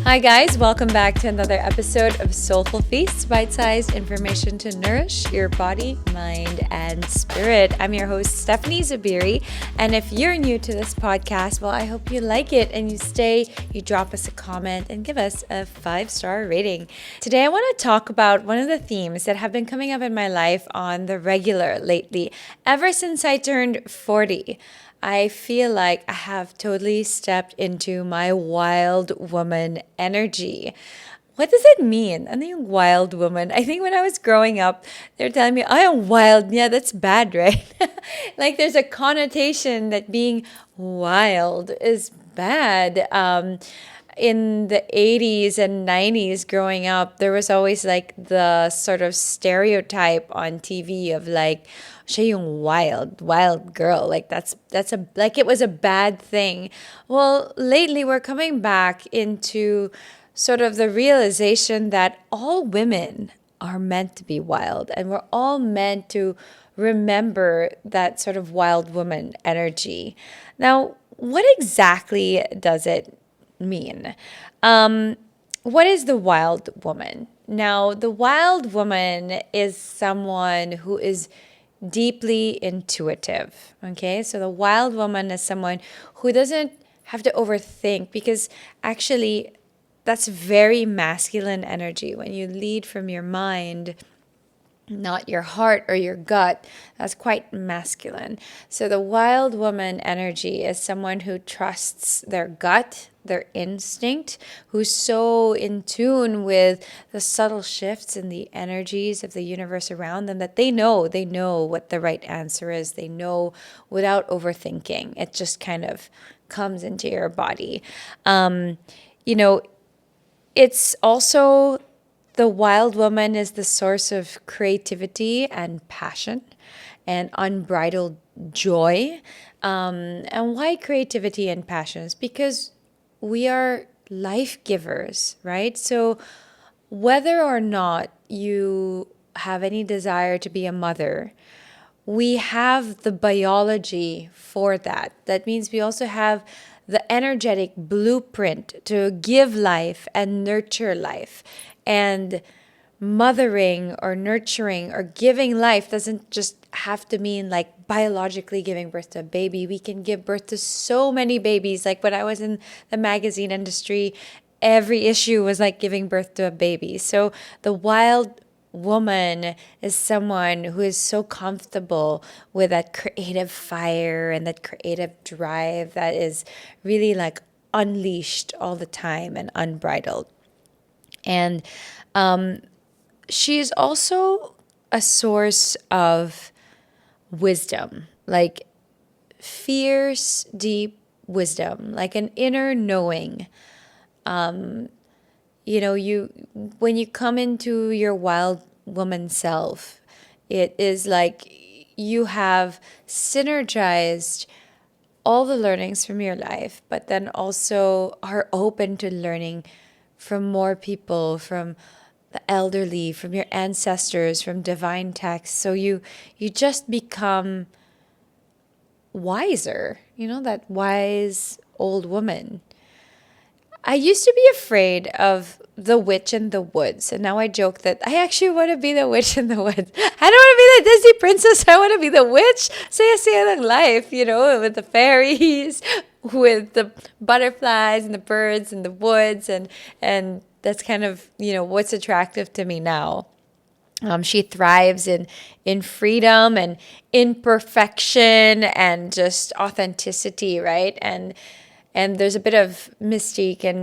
Hi guys, welcome back to another episode of Soulful Feast, bite-sized information to nourish your body, mind, and spirit. I'm your host, Stephanie Zubiri, and if you're new to this podcast, well, I hope you like it and you stay, you drop us a comment and give us a 5-star rating. Today, I want to talk about one of the themes that have been coming up in my life on the regular lately, ever since I turned 40. I feel like I have totally stepped into my wild woman energy. What does it mean? I'm a wild woman. I think when I was growing up, they're telling me, I am wild. Yeah, that's bad, right? Like there's a connotation that being wild is bad. In the 80s and 90s growing up, there was always like the sort of stereotype on TV of like, siya yung wild girl. Like that's a like it was a bad thing. Well, lately we're coming back into sort of the realization that all women are meant to be wild and we're all meant to remember that sort of wild woman energy. Now, what exactly does it mean? What is the wild woman? Now, the wild woman is someone who is deeply intuitive. Okay, so the wild woman is someone who doesn't have to overthink, because actually that's very masculine energy. When you lead from your mind, not your heart or your gut, that's quite masculine. So the wild woman energy is someone who trusts their gut, their instinct, who's so in tune with the subtle shifts in the energies of the universe around them that they know what the right answer is. They know without overthinking. It just kind of comes into your body. It's also, the wild woman is the source of creativity and passion and unbridled joy. And why creativity and passion? Is because we are life givers, right? So whether or not you have any desire to be a mother, we have the biology for that. That means we also have the energetic blueprint to give life and nurture life. And mothering or nurturing or giving life doesn't just have to mean like biologically giving birth to a baby. We can give birth to so many babies. Like when I was in the magazine industry, every issue was like giving birth to a baby. So the wild woman is someone who is so comfortable with that creative fire and that creative drive that is really like unleashed all the time and unbridled. And she's also a source of wisdom, like fierce, deep wisdom, like an inner knowing. When you come into your wild woman self, it is like you have synergized all the learnings from your life, but then also are open to learning from more people, from the elderly, from your ancestors, from divine texts. So you just become wiser, that wise old woman. I used to be afraid of the witch in the woods, and now I joke that I actually want to be the witch in the woods. I don't want to be the Disney princess. I want to be the witch. Saya-saya ng life, with the fairies, with the butterflies and the birds and the woods, and that's kind of what's attractive to me now. She thrives in freedom and imperfection and just authenticity, right? And there's a bit of mystique and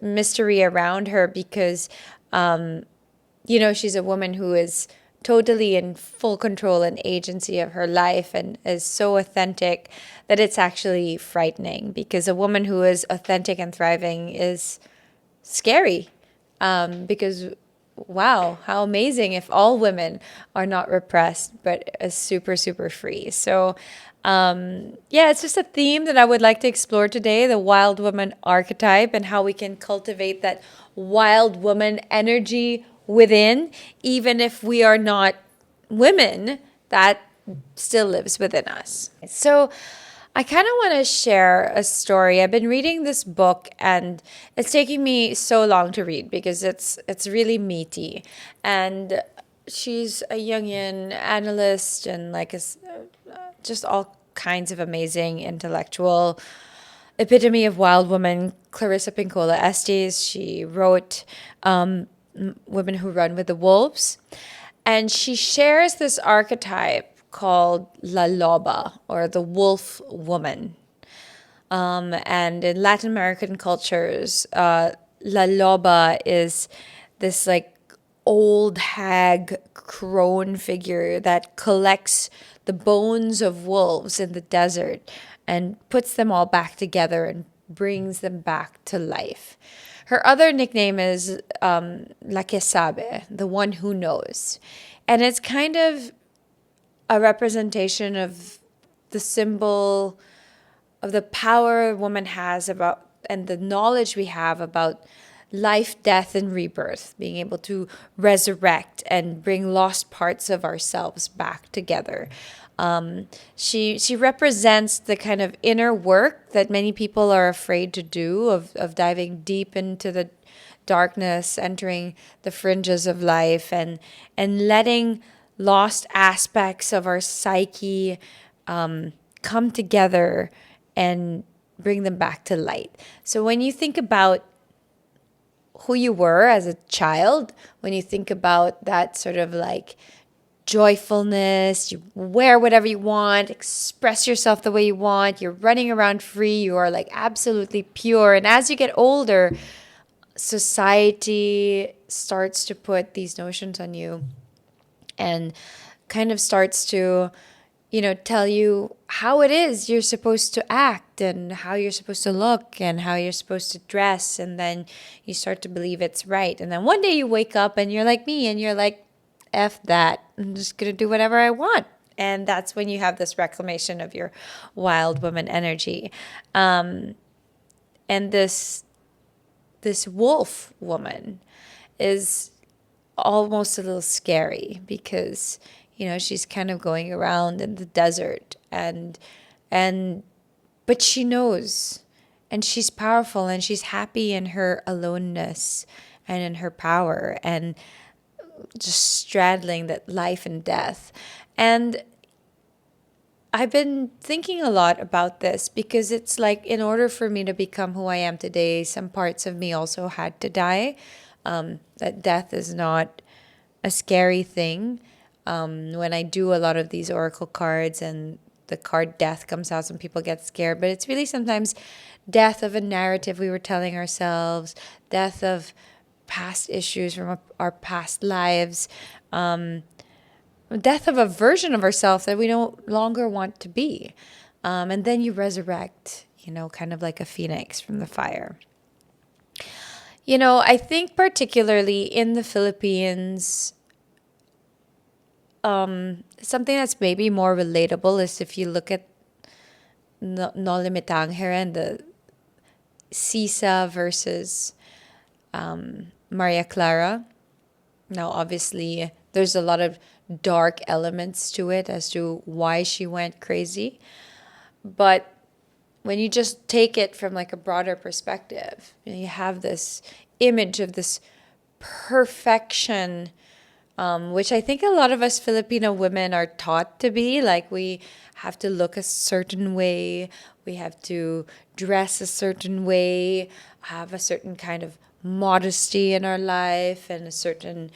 mystery around her because, she's a woman who is totally in full control and agency of her life and is so authentic that it's actually frightening, because a woman who is authentic and thriving is scary, because wow, how amazing if all women are not repressed but super, super free. So it's just a theme that I would like to explore today, the wild woman archetype and how we can cultivate that wild woman energy within, even if we are not women, that still lives within us. So I kind of want to share a story. I've been reading this book and it's taking me so long to read because it's really meaty. And she's a Jungian analyst and just all kinds of amazing intellectual epitome of wild woman, Clarissa Pinkola Estes. She wrote Women Who Run with the Wolves. And she shares this archetype called La Loba, or the wolf woman. And in Latin American cultures, La Loba is this like old hag crone figure that collects the bones of wolves in the desert and puts them all back together and brings them back to life. Her other nickname is La que sabe, the one who knows. And it's kind of a representation of the symbol of the power a woman has about, and the knowledge we have about life, death, and rebirth, being able to resurrect and bring lost parts of ourselves back together. She represents the kind of inner work that many people are afraid to do, of diving deep into the darkness, entering the fringes of life, and letting lost aspects of our psyche come together and bring them back to light. So when you think about who you were as a child, when you think about that sort of like joyfulness, you wear whatever you want, express yourself the way you want, you're running around free, you are like absolutely pure. And as you get older, society starts to put these notions on you and kind of starts to, tell you how it is you're supposed to act and how you're supposed to look and how you're supposed to dress. And then you start to believe it's right. And then one day you wake up and you're like me and you're like, F that. I'm just going to do whatever I want. And that's when you have this reclamation of your wild woman energy. And this wolf woman is almost a little scary because, she's kind of going around in the desert but she knows, and she's powerful, and she's happy in her aloneness and in her power and just straddling that life and death. And I've been thinking a lot about this because it's like, in order for me to become who I am today, some parts of me also had to die. That death is not a scary thing. When I do a lot of these oracle cards and the card death comes out, some people get scared, but it's really sometimes death of a narrative we were telling ourselves, death of past issues from our past lives, death of a version of ourselves that we no longer want to be. And then you resurrect, kind of like a phoenix from the fire. I think particularly in the Philippines, something that's maybe more relatable is if you look at No Limitang here and the Sisa versus Maria Clara. Now, obviously, there's a lot of dark elements to it as to why she went crazy. But when you just take it from like a broader perspective, you have this image of this perfection, which I think a lot of us Filipino women are taught to be. Like, we have to look a certain way, we have to dress a certain way, have a certain kind of modesty in our life, and a certain,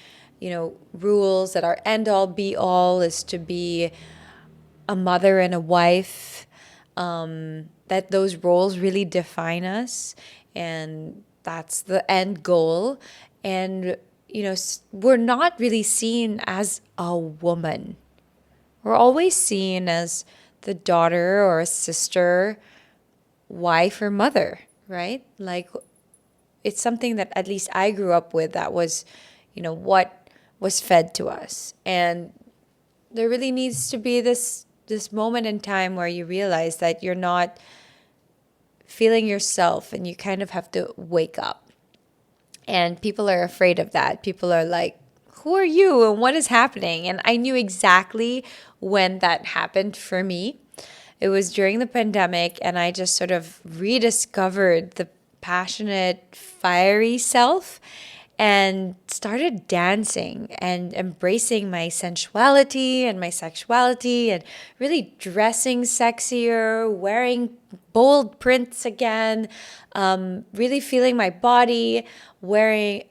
rules that our end all be all is to be a mother and a wife. That those roles really define us, and that's the end goal. And we're not really seen as a woman. We're always seen as the daughter or a sister, wife or mother, right? Like, it's something that at least I grew up with, that was, what was fed to us. And there really needs to be this moment in time where you realize that you're not feeling yourself and you kind of have to wake up. And people are afraid of that. People are like, who are you and what is happening? And I knew exactly when that happened for me. it was during the pandemic, and I just sort of rediscovered the passionate, fiery self and started dancing and embracing my sensuality and my sexuality and really dressing sexier, wearing bold prints again, really feeling my body, wearing,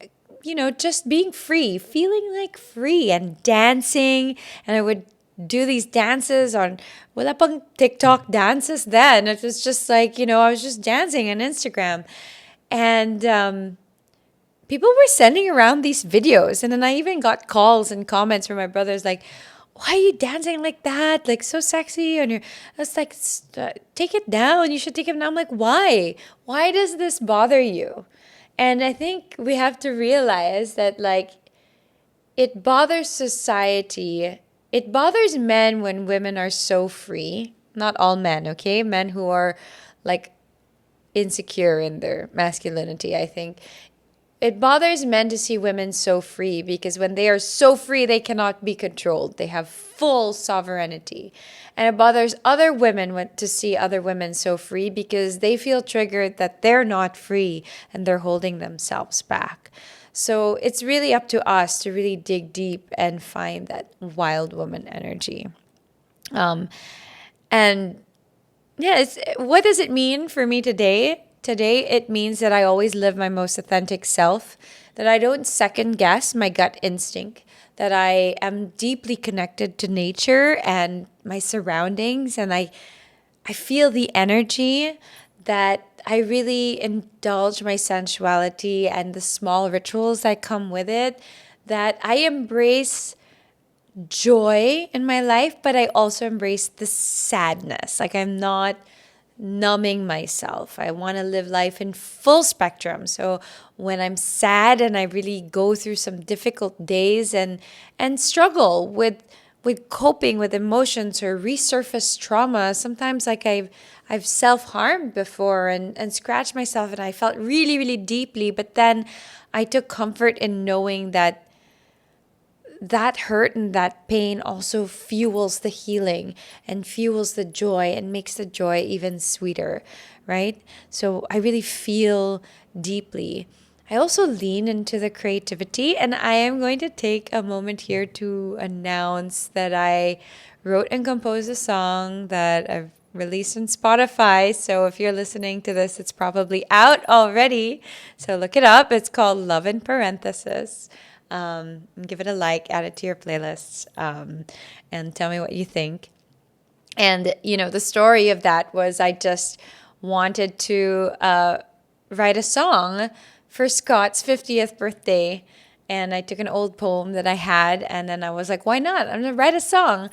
just being free, feeling like free and dancing. And I would do these dances on, wala pang TikTok dances then. It was just like, I was just dancing on Instagram. And people were sending around these videos. And then I even got calls and comments from my brothers like, why are you dancing like that? Like, so sexy. And I was like, take it down. You should take it down. I'm like, why? Why does this bother you? And I think we have to realize that, like, it bothers society. It bothers men when women are so free. Not all men, okay? Men who are, like, insecure in their masculinity, I think. It bothers men to see women so free, because when they are so free, they cannot be controlled. They have full sovereignty. And it bothers other women to see other women so free, because they feel triggered that they're not free and they're holding themselves back. So it's really up to us to really dig deep and find that wild woman energy. And yeah, what does it mean for me today? Today, it means that I always live my most authentic self, that I don't second guess my gut instinct, that I am deeply connected to nature and my surroundings, and I feel the energy, that I really indulge my sensuality and the small rituals that come with it, that I embrace joy in my life, but I also embrace the sadness. Like, I'm not numbing myself. I want to live life in full spectrum. So when I'm sad and I really go through some difficult days and struggle with coping with emotions or resurface trauma, sometimes like I've self-harmed before and scratched myself, and I felt really, really deeply, but then I took comfort in knowing that hurt and that pain also fuels the healing and fuels the joy and makes the joy even sweeter, right? So I really feel deeply. I also lean into the creativity, and I am going to take a moment here to announce that I wrote and composed a song that I've released on Spotify. So if you're listening to this, it's probably out already. So look it up. It's called Love in Parenthesis. Give it a like, add it to your playlists, and tell me what you think. And, the story of that was I just wanted to write a song for Scott's 50th birthday. And I took an old poem that I had, and then I was like, why not? I'm going to write a song.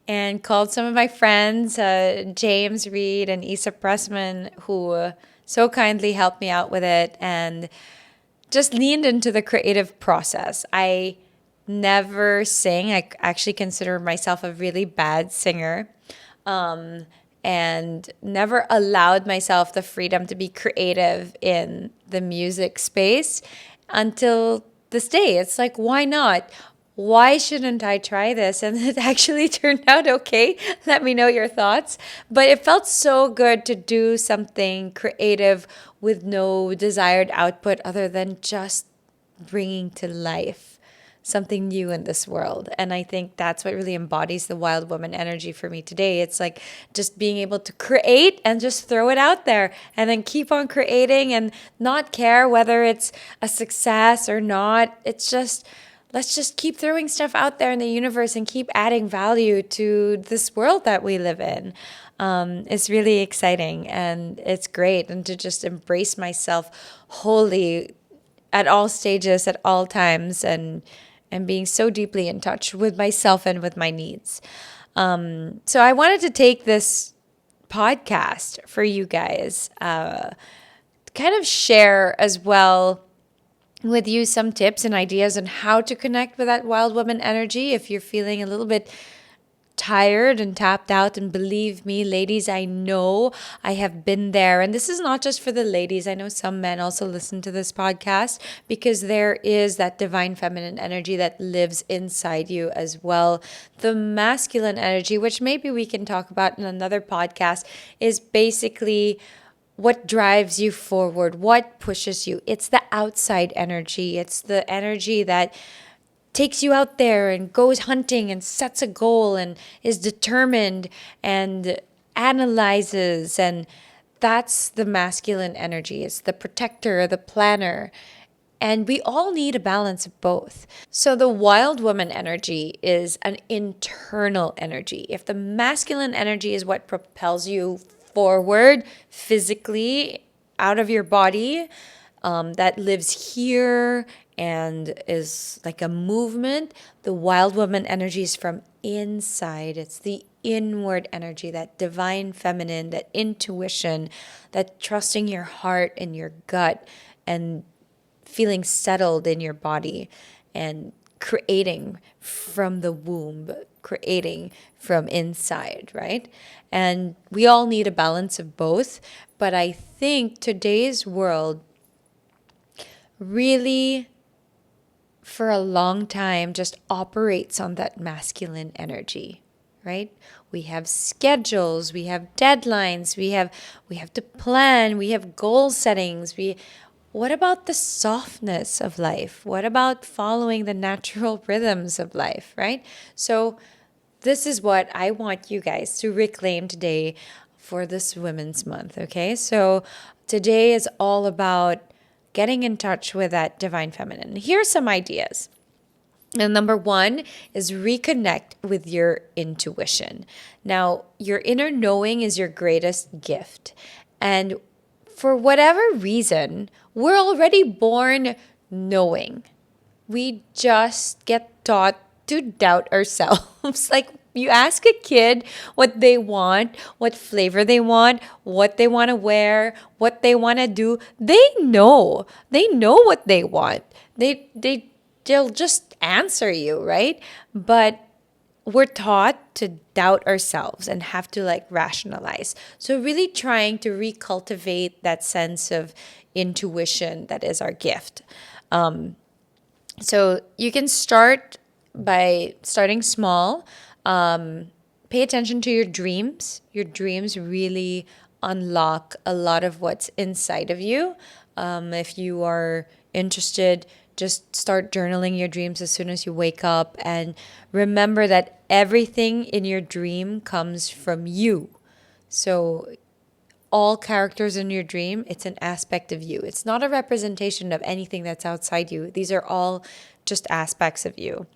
And called some of my friends, James Reed and Isa Pressman, who so kindly helped me out with it, and just leaned into the creative process. I never sing. I actually consider myself a really bad singer, and never allowed myself the freedom to be creative in the music space until this day. It's like, why not? Why shouldn't I try this? And it actually turned out okay. Let me know your thoughts. But it felt so good to do something creative with no desired output other than just bringing to life something new in this world. And I think that's what really embodies the wild woman energy for me today. It's like just being able to create and just throw it out there and then keep on creating and not care whether it's a success or not. It's just, let's just keep throwing stuff out there in the universe and keep adding value to this world that we live in. It's really exciting and it's great. And to just embrace myself wholly at all stages, at all times, and being so deeply in touch with myself and with my needs. So I wanted to take this podcast for you guys, kind of share as well with you some tips and ideas on how to connect with that wild woman energy if you're feeling a little bit tired and tapped out. And believe me, ladies, I know I have been there. And this is not just for the ladies. I know some men also listen to this podcast because there is that divine feminine energy that lives inside you as well. The masculine energy, which maybe we can talk about in another podcast, is basically what drives you forward, what pushes you. It's the outside energy. It's the energy that takes you out there and goes hunting and sets a goal and is determined and analyzes. And that's the masculine energy. It's the protector, the planner. And we all need a balance of both. So the wild woman energy is an internal energy. If the masculine energy is what propels you forward physically out of your body, that lives here and is like a movement, the wild woman energy is from inside. It's the inward energy, that divine feminine, that intuition, that trusting your heart and your gut and feeling settled in your body and creating from the womb, creating from inside, right? And we all need a balance of both. But I think today's world really, for a long time, just operates on that masculine energy, right? We have schedules, we have deadlines, we have to plan, we have goal settings. What about the softness of life? What about following the natural rhythms of life, right? So this is what I want you guys to reclaim today for this Women's Month, okay? So today is all about getting in touch with that divine feminine. Here's some ideas. And number one is reconnect with your intuition. Now, your inner knowing is your greatest gift. And for whatever reason, we're already born knowing. We just get taught to doubt ourselves. Like, you ask a kid what they want, what flavor they want, what they want to wear, what they want to do. They know. They know what they want. They'll just answer you, right? But we're taught to doubt ourselves and have to like rationalize. So really trying to recultivate that sense of intuition that is our gift. So you can start by starting small. Pay attention to your dreams. Your dreams really unlock a lot of what's inside of you. If you are interested, just start journaling your dreams as soon as you wake up, and remember that everything in your dream comes from you. So all characters in your dream, it's an aspect of you. It's not a representation of anything that's outside you. These are all just aspects of you.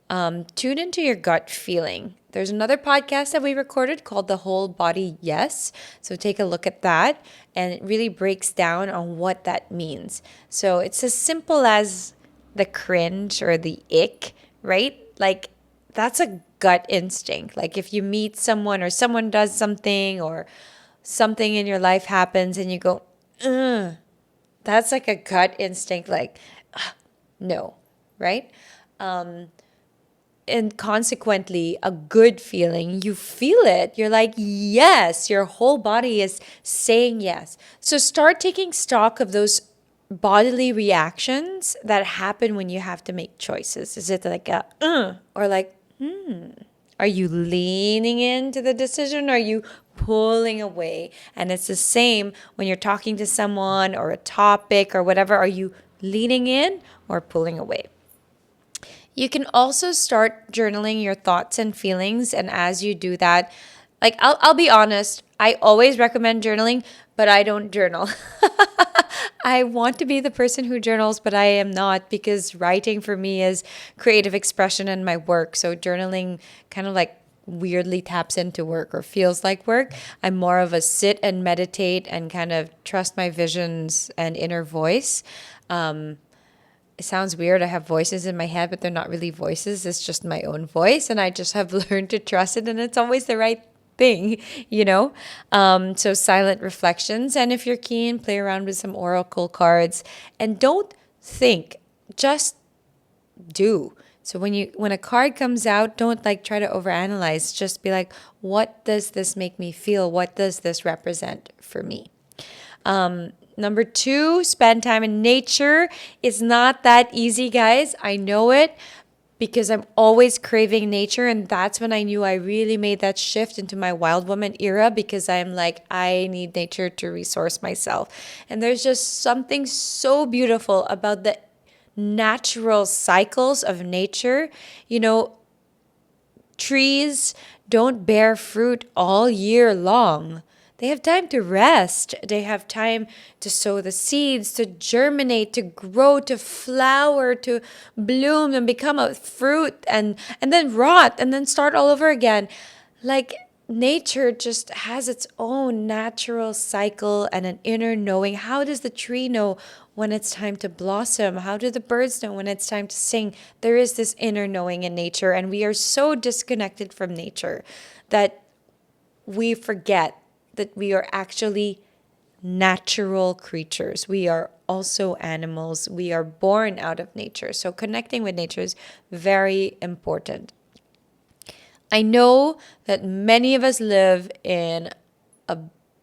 Tune into your gut feeling. There's another podcast that we recorded called The Whole Body Yes. So take a look at that, and it really breaks down on what that means. So it's as simple as the cringe or the ick, right? Like, that's a gut instinct. Like, if you meet someone or someone does something or something in your life happens and you go, ugh, that's like a gut instinct, like, no, right? And consequently, a good feeling, you feel it. You're like, yes, your whole body is saying yes. So start taking stock of those bodily reactions that happen when you have to make choices. Is it like a, or like, Are you leaning into the decision? Or are you pulling away? And it's the same when you're talking to someone or a topic or whatever. Are you leaning in or pulling away? You can also start journaling your thoughts and feelings. And as you do that, like, I'll be honest, I always recommend journaling, but I don't journal. I want to be the person who journals, but I am not, because writing for me is creative expression in my work. So journaling kind of like weirdly taps into work or feels like work. I'm more of a sit and meditate and kind of trust my visions and inner voice. It sounds weird. I have voices in my head, but they're not really voices. It's just my own voice. And I just have learned to trust it. And it's always the right thing, you know? So silent reflections. And if you're keen, play around with some oracle cards. And don't think, just do. So when a card comes out, don't like try to overanalyze. Just be like, what does this make me feel? What does this represent for me? Number 2, spend time in nature. It's not that easy, guys. I know it because I'm always craving nature. And that's when I knew I really made that shift into my wild woman era, because I'm like, I need nature to resource myself. And there's just something so beautiful about the natural cycles of nature. You know, trees don't bear fruit all year long. They have time to rest. They have time to sow the seeds, to germinate, to grow, to flower, to bloom and become a fruit, and then rot and then start all over again. Like, nature just has its own natural cycle and an inner knowing. How does the tree know when it's time to blossom? How do the birds know when it's time to sing? There is this inner knowing in nature, and we are so disconnected from nature that we forget that we are actually natural creatures. We are also animals. We are born out of nature. So connecting with nature is very important. I know that many of us live in a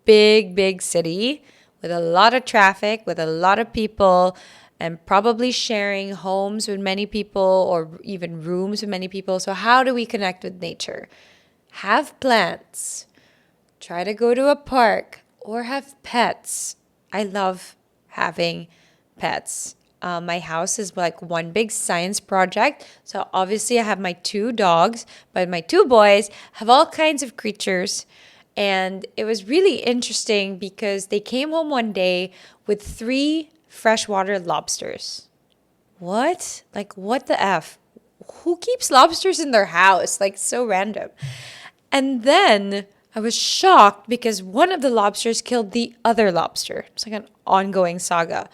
big, big city with a lot of traffic, with a lot of people, and probably sharing homes with many people or even rooms with many people. So how do we connect with nature? Have plants. Try to go to a park or have pets. I love having pets. My house is like one big science project. So obviously I have my 2 dogs, but my 2 boys have all kinds of creatures. And it was really interesting because they came home one day with 3 freshwater lobsters. What? Like, what the F? Who keeps lobsters in their house? Like, so random. And then I was shocked because one of the lobsters killed the other lobster. It's like an ongoing saga.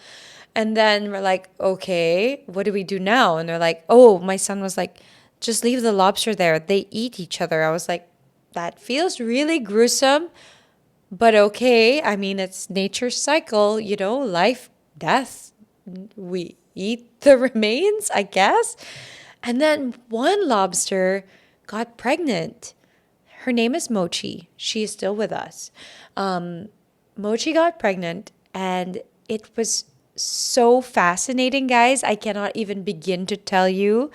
And then we're like, okay, what do we do now? And they're like, oh, my son was like, just leave the lobster there. They eat each other. I was like, that feels really gruesome, but okay. I mean, it's nature's cycle, life, death. We eat the remains, I guess. And then one lobster got pregnant. Her name is Mochi. She is still with us. Mochi got pregnant, and it was so fascinating, guys. I cannot even begin to tell you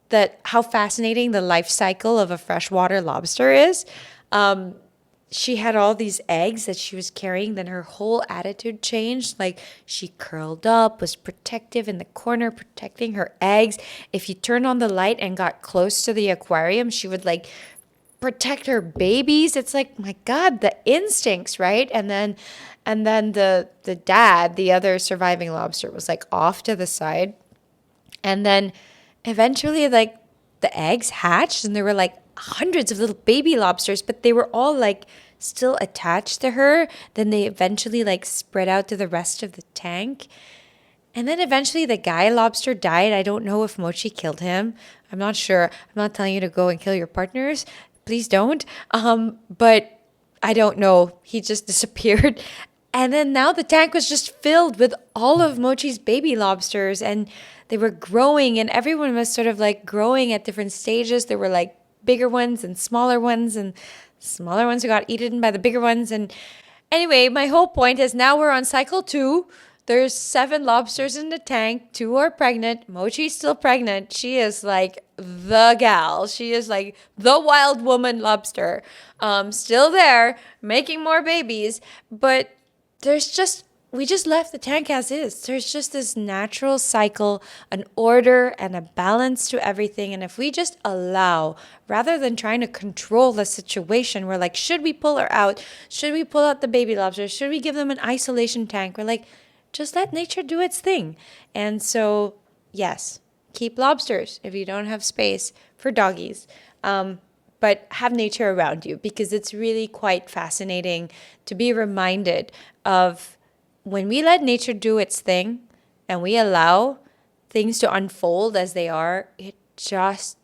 that how fascinating the life cycle of a freshwater lobster is. She had all these eggs that she was carrying. Then her whole attitude changed. Like, she curled up, was protective in the corner, protecting her eggs. If you turned on the light and got close to the aquarium, she would like protect her babies. It's like, my God, the instincts, right? And then the dad, the other surviving lobster, was like off to the side. And then eventually, like, the eggs hatched, and there were like hundreds of little baby lobsters, but they were all like still attached to her. Then they eventually like spread out to the rest of the tank. And then eventually the guy lobster died. I don't know if Mochi killed him. I'm not sure. I'm not telling you to go and kill your partners. Please don't. But I don't know. He just disappeared. And then now the tank was just filled with all of Mochi's baby lobsters, and they were growing, and everyone was sort of like growing at different stages. There were like bigger ones and smaller ones who got eaten by the bigger ones. And anyway, my whole point is now we're on cycle 2. There's 7 lobsters in the tank. 2 are pregnant. Mochi's still pregnant. She is like the gal. She is like the wild woman lobster. Still there, making more babies. But we just left the tank as is. There's just this natural cycle, an order and a balance to everything. And if we just allow, rather than trying to control the situation, we're like, should we pull her out? Should we pull out the baby lobsters? Should we give them an isolation tank? We're like, just let nature do its thing. And so, yes, keep lobsters if you don't have space for doggies. But have nature around you, because it's really quite fascinating to be reminded of when we let nature do its thing and we allow things to unfold as they are, it just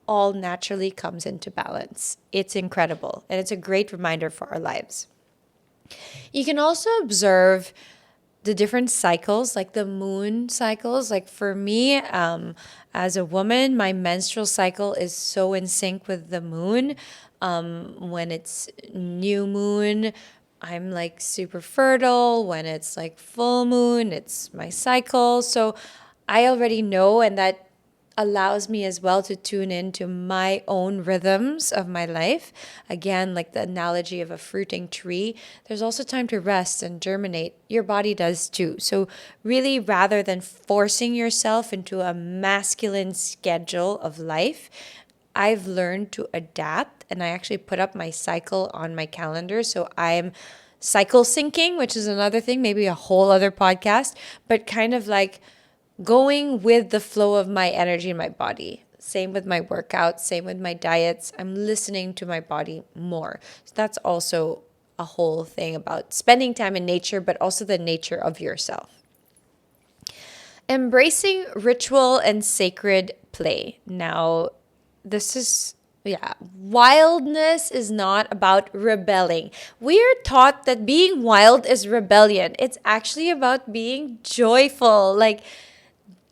all naturally comes into balance. It's incredible, and it's a great reminder for our lives. You can also observe the different cycles, like the moon cycles. Like for me, as a woman, my menstrual cycle is so in sync with the moon. When it's new moon, I'm like super fertile. When it's like full moon, it's my cycle. So I already know, and that allows me as well to tune into my own rhythms of my life. Again, like the analogy of a fruiting tree, there's also time to rest and germinate. Your body does too. So, really, rather than forcing yourself into a masculine schedule of life, I've learned to adapt, and I actually put up my cycle on my calendar. So, I'm cycle syncing, which is another thing, maybe a whole other podcast, but kind of like going with the flow of my energy in my body. Same with my workouts, same with my diets. I'm listening to my body more. So that's also a whole thing about spending time in nature, but also the nature of yourself. Embracing ritual and sacred play. Now, this is wildness is not about rebelling. We are taught that being wild is rebellion. It's actually about being joyful, like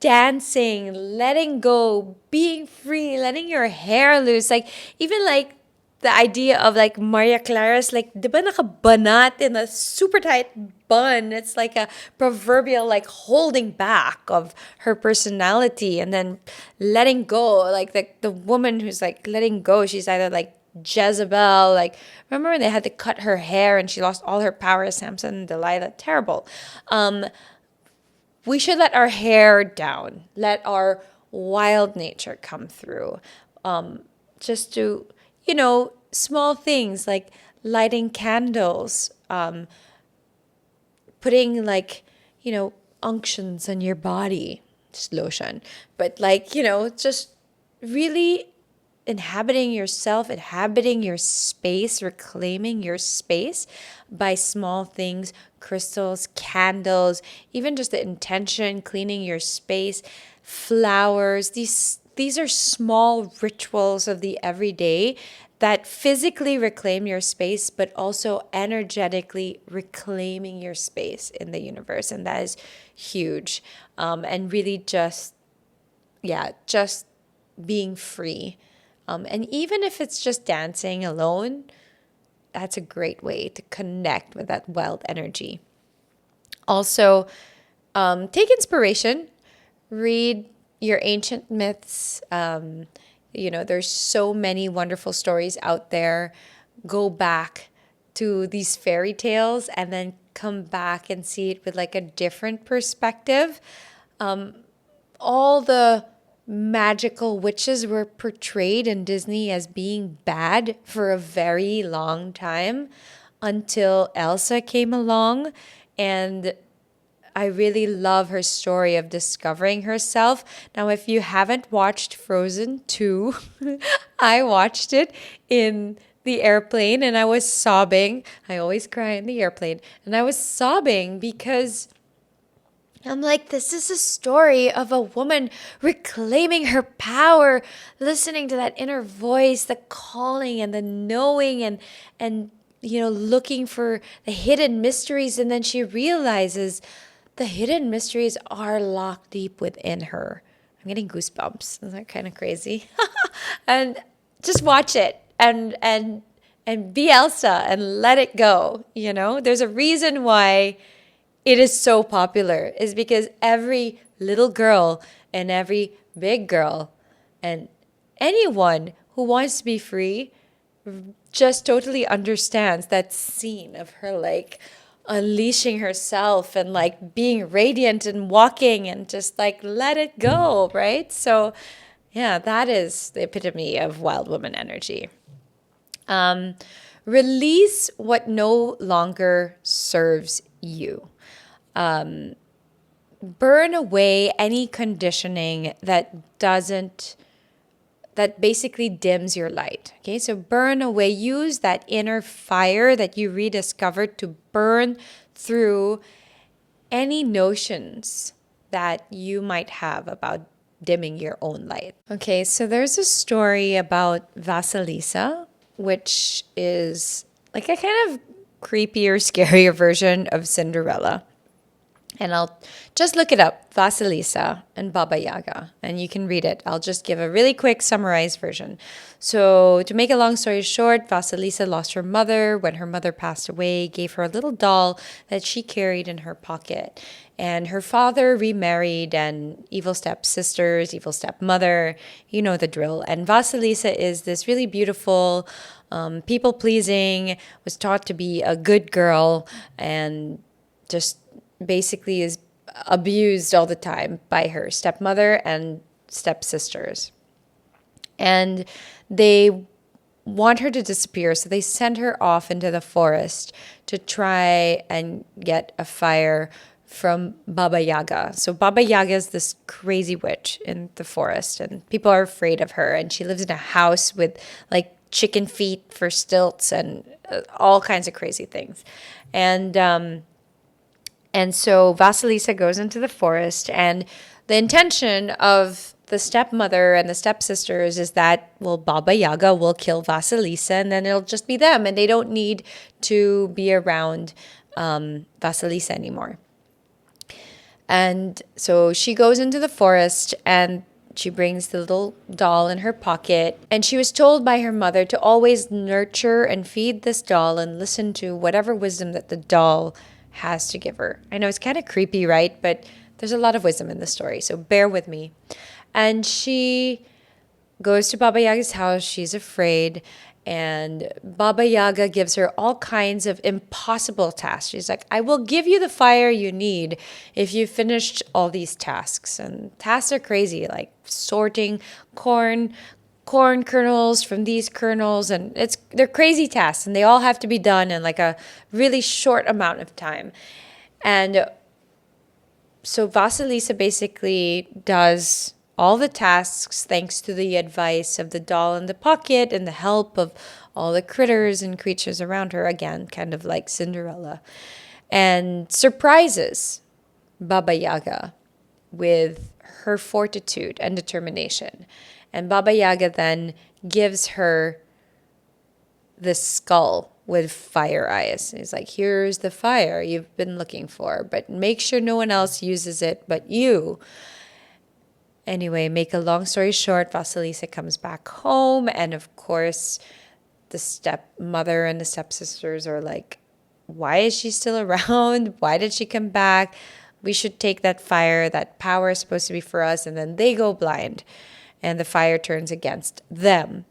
dancing, letting go, being free, letting your hair loose. Like, even like the idea of like Maria Clara's, like, di ba nakabanat in a super tight bun? It's like a proverbial like holding back of her personality and then letting go. Like the woman who's like letting go, she's either like Jezebel, like remember when they had to cut her hair and she lost all her power, Samson and Delilah? Terrible. We should let our hair down, let our wild nature come through. Just do, small things like lighting candles, putting like, unctions on your body, just lotion, but like, just really inhabiting yourself, inhabiting your space, reclaiming your space by small things, crystals, candles, even just the intention, cleaning your space, flowers. These are small rituals of the everyday that physically reclaim your space, but also energetically reclaiming your space in the universe. And that is huge. And really just being free. And even if it's just dancing alone, that's a great way to connect with that wild energy. Also, take inspiration, read your ancient myths. There's so many wonderful stories out there. Go back to these fairy tales and then come back and see it with like a different perspective. All the magical witches were portrayed in Disney as being bad for a very long time until Elsa came along. And I really love her story of discovering herself. Now, if you haven't watched Frozen 2, I watched it in the airplane and I was sobbing. I always cry in the airplane. And I was sobbing because I'm like, this is a story of a woman reclaiming her power, listening to that inner voice, the calling and the knowing and looking for the hidden mysteries. And then she realizes the hidden mysteries are locked deep within her. I'm getting goosebumps. Isn't that kind of crazy? And just watch it and be Elsa and let it go. There's a reason why it is so popular, is because every little girl and every big girl and anyone who wants to be free just totally understands that scene of her like unleashing herself and like being radiant and walking and just like let it go, right? So yeah, that is the epitome of wild woman energy. Release what no longer serves you. Burn away any conditioning that basically dims your light. Okay, so burn away, use that inner fire that you rediscovered to burn through any notions that you might have about dimming your own light. Okay, so there's a story about Vasilisa, which is like a kind of creepier, scarier version of Cinderella. And I'll just look it up, Vasilisa and Baba Yaga, and you can read it. I'll just give a really quick summarized version. So, to make a long story short, Vasilisa lost her mother. When her mother passed away, gave her a little doll that she carried in her pocket. And her father remarried, and evil stepsisters, evil stepmother, you know the drill. And Vasilisa is this really beautiful, people pleasing, was taught to be a good girl, and just basically is abused all the time by her stepmother and stepsisters. And they want her to disappear, so they send her off into the forest to try and get a fire from Baba Yaga. So Baba Yaga is this crazy witch in the forest, and people are afraid of her. And she lives in a house with like chicken feet for stilts and all kinds of crazy things. And so Vasilisa goes into the forest, and the intention of the stepmother and the stepsisters is that, well, Baba Yaga will kill Vasilisa, and then it'll just be them, and they don't need to be around Vasilisa anymore. And so she goes into the forest, and she brings the little doll in her pocket. And she was told by her mother to always nurture and feed this doll and listen to whatever wisdom that the doll has to give her. I know it's kind of creepy, right? But there's a lot of wisdom in the story, so bear with me. And she goes to Baba Yaga's house. She's afraid. And Baba Yaga gives her all kinds of impossible tasks. She's like, I will give you the fire you need if you finished all these tasks. And tasks are crazy, like sorting corn kernels from these kernels, and they're crazy tasks, and they all have to be done in like a really short amount of time. And so Vasilisa basically does all the tasks thanks to the advice of the doll in the pocket and the help of all the critters and creatures around her, again, kind of like Cinderella, and surprises Baba Yaga with her fortitude and determination. And Baba Yaga then gives her this skull with fire eyes. He's like, here's the fire you've been looking for, but make sure no one else uses it but you. Anyway, make a long story short, Vasilisa comes back home, and of course, the stepmother and the stepsisters are like, why is she still around? Why did she come back? We should take that fire. That power is supposed to be for us. And then they go blind, and the fire turns against them.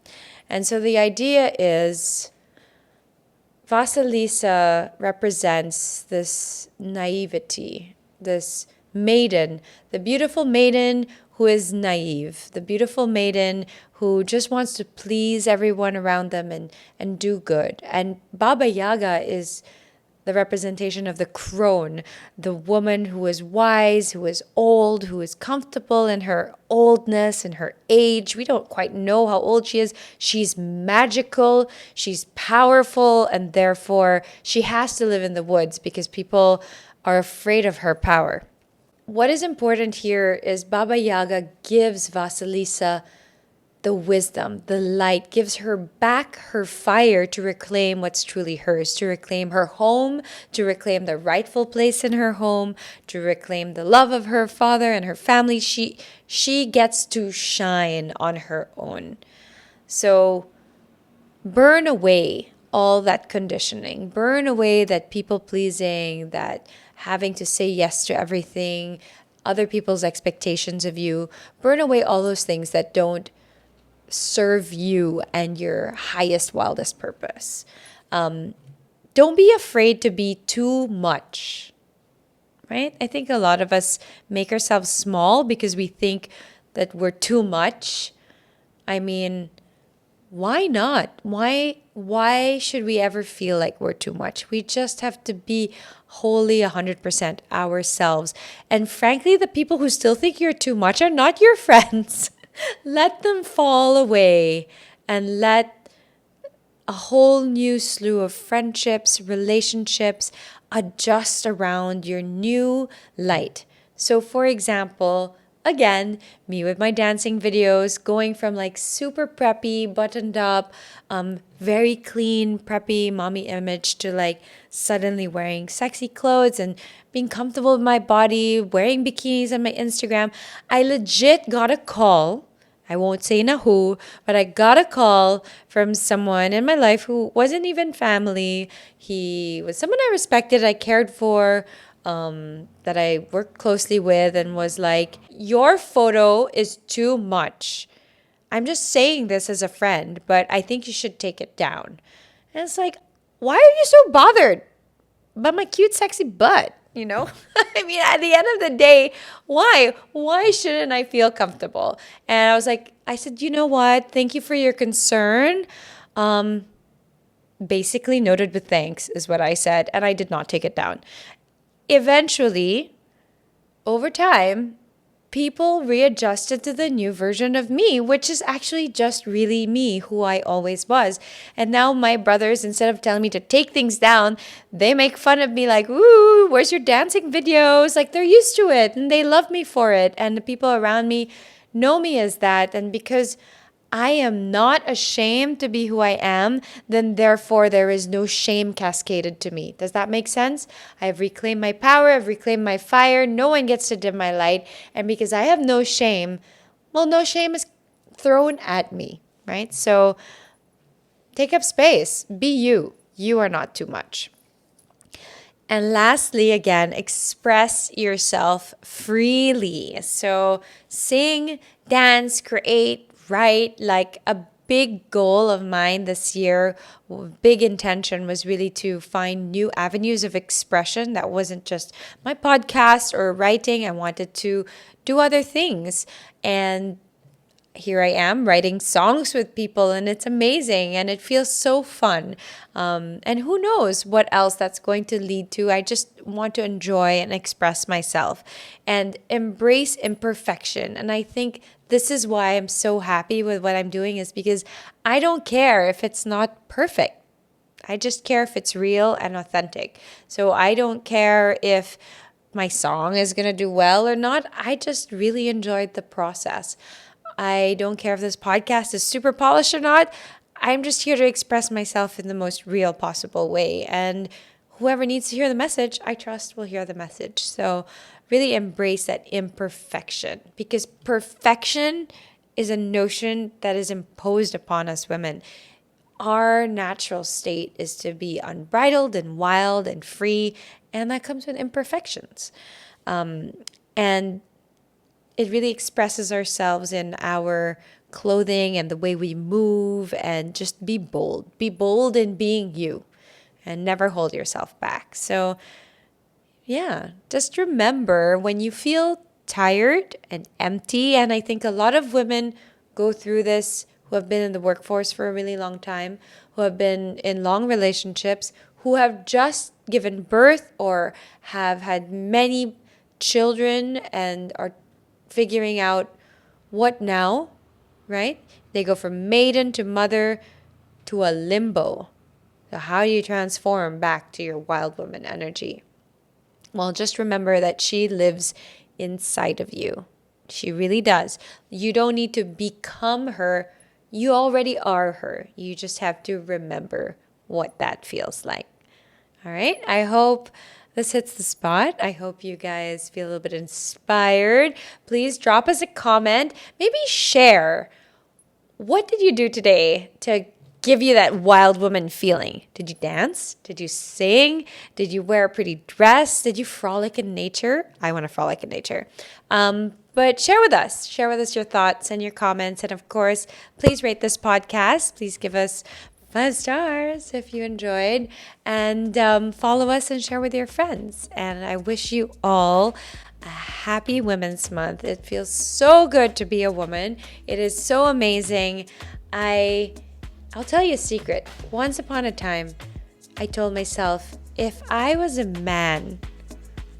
And so the idea is Vasilisa represents this naivety, this maiden, the beautiful maiden who is naive, the beautiful maiden who just wants to please everyone around them and do good. And Baba Yaga is the representation of the crone, the woman who is wise, who is old, who is comfortable in her oldness and her age. We don't quite know how old she is. She's magical, she's powerful, and therefore she has to live in the woods because people are afraid of her power. What is important here is Baba Yaga gives Vasilisa the wisdom, the light, gives her back her fire to reclaim what's truly hers, to reclaim her home, to reclaim the rightful place in her home, to reclaim the love of her father and her family. She gets to shine on her own. So burn away all that conditioning, burn away that people pleasing, that having to say yes to everything, other people's expectations of you. Burn away all those things that don't serve you and your highest, wildest purpose. Don't be afraid to be too much, right? I think a lot of us make ourselves small because we think that we're too much. I mean, why not? Why should we ever feel like we're too much? We just have to be wholly 100% ourselves. And frankly, the people who still think you're too much are not your friends. Let them fall away and let a whole new slew of friendships, relationships adjust around your new light. So, for example, again, me with my dancing videos, going from like super preppy, buttoned up, very clean, preppy mommy image to like suddenly wearing sexy clothes and being comfortable with my body, wearing bikinis on my Instagram. I legit got a call. I won't say na who, but I got a call from someone in my life who wasn't even family. He was someone I respected, I cared for, that I worked closely with, and was like, your photo is too much. I'm just saying this as a friend, but I think you should take it down. And it's like, why are you so bothered by my cute, sexy butt? You know, I mean, at the end of the day, why? Why shouldn't I feel comfortable? And I was like, I said, you know what? Thank you for your concern. Basically noted with thanks is what I said. And I did not take it down. Eventually, over time, people readjusted to the new version of me, which is actually just really me, who I always was. And now my brothers, instead of telling me to take things down, they make fun of me like, ooh, where's your dancing videos? Like, they're used to it and they love me for it. And the people around me know me as that. And because I am not ashamed to be who I am, then therefore there is no shame cascaded to me. Does that make sense? I have reclaimed my power, I've reclaimed my fire, no one gets to dim my light. And because I have no shame, well, no shame is thrown at me, right? So take up space, be you. You are not too much. And lastly, again, express yourself freely. So sing, dance, create, write. Like a big goal of mine this year, big intention was really to find new avenues of expression that wasn't just my podcast or writing. I wanted to do other things. And here I am writing songs with people, and it's amazing and it feels so fun. And who knows what else that's going to lead to. I just want to enjoy and express myself and embrace imperfection. And I think this is why I'm so happy with what I'm doing, is because I don't care if it's not perfect. I just care if it's real and authentic. So I don't care if my song is going to do well or not. I just really enjoyed the process. I don't care if this podcast is super polished or not. I'm just here to express myself in the most real possible way. And whoever needs to hear the message, I trust will hear the message. So really embrace that imperfection, because perfection is a notion that is imposed upon us women. Our natural state is to be unbridled and wild and free, and that comes with imperfections. And it really expresses ourselves in our clothing and the way we move, and just be bold. Be bold in being you and never hold yourself back. So yeah, just remember when you feel tired and empty, and I think a lot of women go through this who have been in the workforce for a really long time, who have been in long relationships, who have just given birth or have had many children and are figuring out what now, right? They go from maiden to mother to a limbo. So how do you transform back to your wild woman energy? Well, just remember that she lives inside of you. She really does. You don't need to become her. You already are her. You just have to remember what that feels like. All right? I hope this hits the spot. I hope you guys feel a little bit inspired. Please drop us a comment. Maybe share. What did you do today to give you that wild woman feeling? Did you dance? Did you sing? Did you wear a pretty dress? Did you frolic in nature? I want to frolic in nature. But share with us. Share with us your thoughts and your comments. And of course, please rate this podcast. Please give us 5 stars if you enjoyed, and follow us and share with your friends. And I wish you all a happy Women's Month. It feels so good to be a woman. It is so amazing. I'll tell you a secret. Once upon a time, I told myself, if I was a man,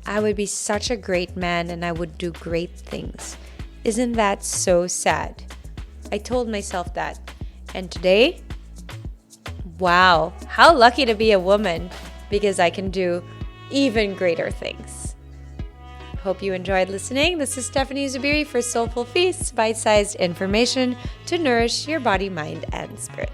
I would be such a great man and I would do great things. Isn't that so sad? I told myself that. And today, wow, how lucky to be a woman, because I can do even greater things. Hope you enjoyed listening. This is Stephanie Zubiri for Soulful Feasts, bite-sized information to nourish your body, mind, and spirit.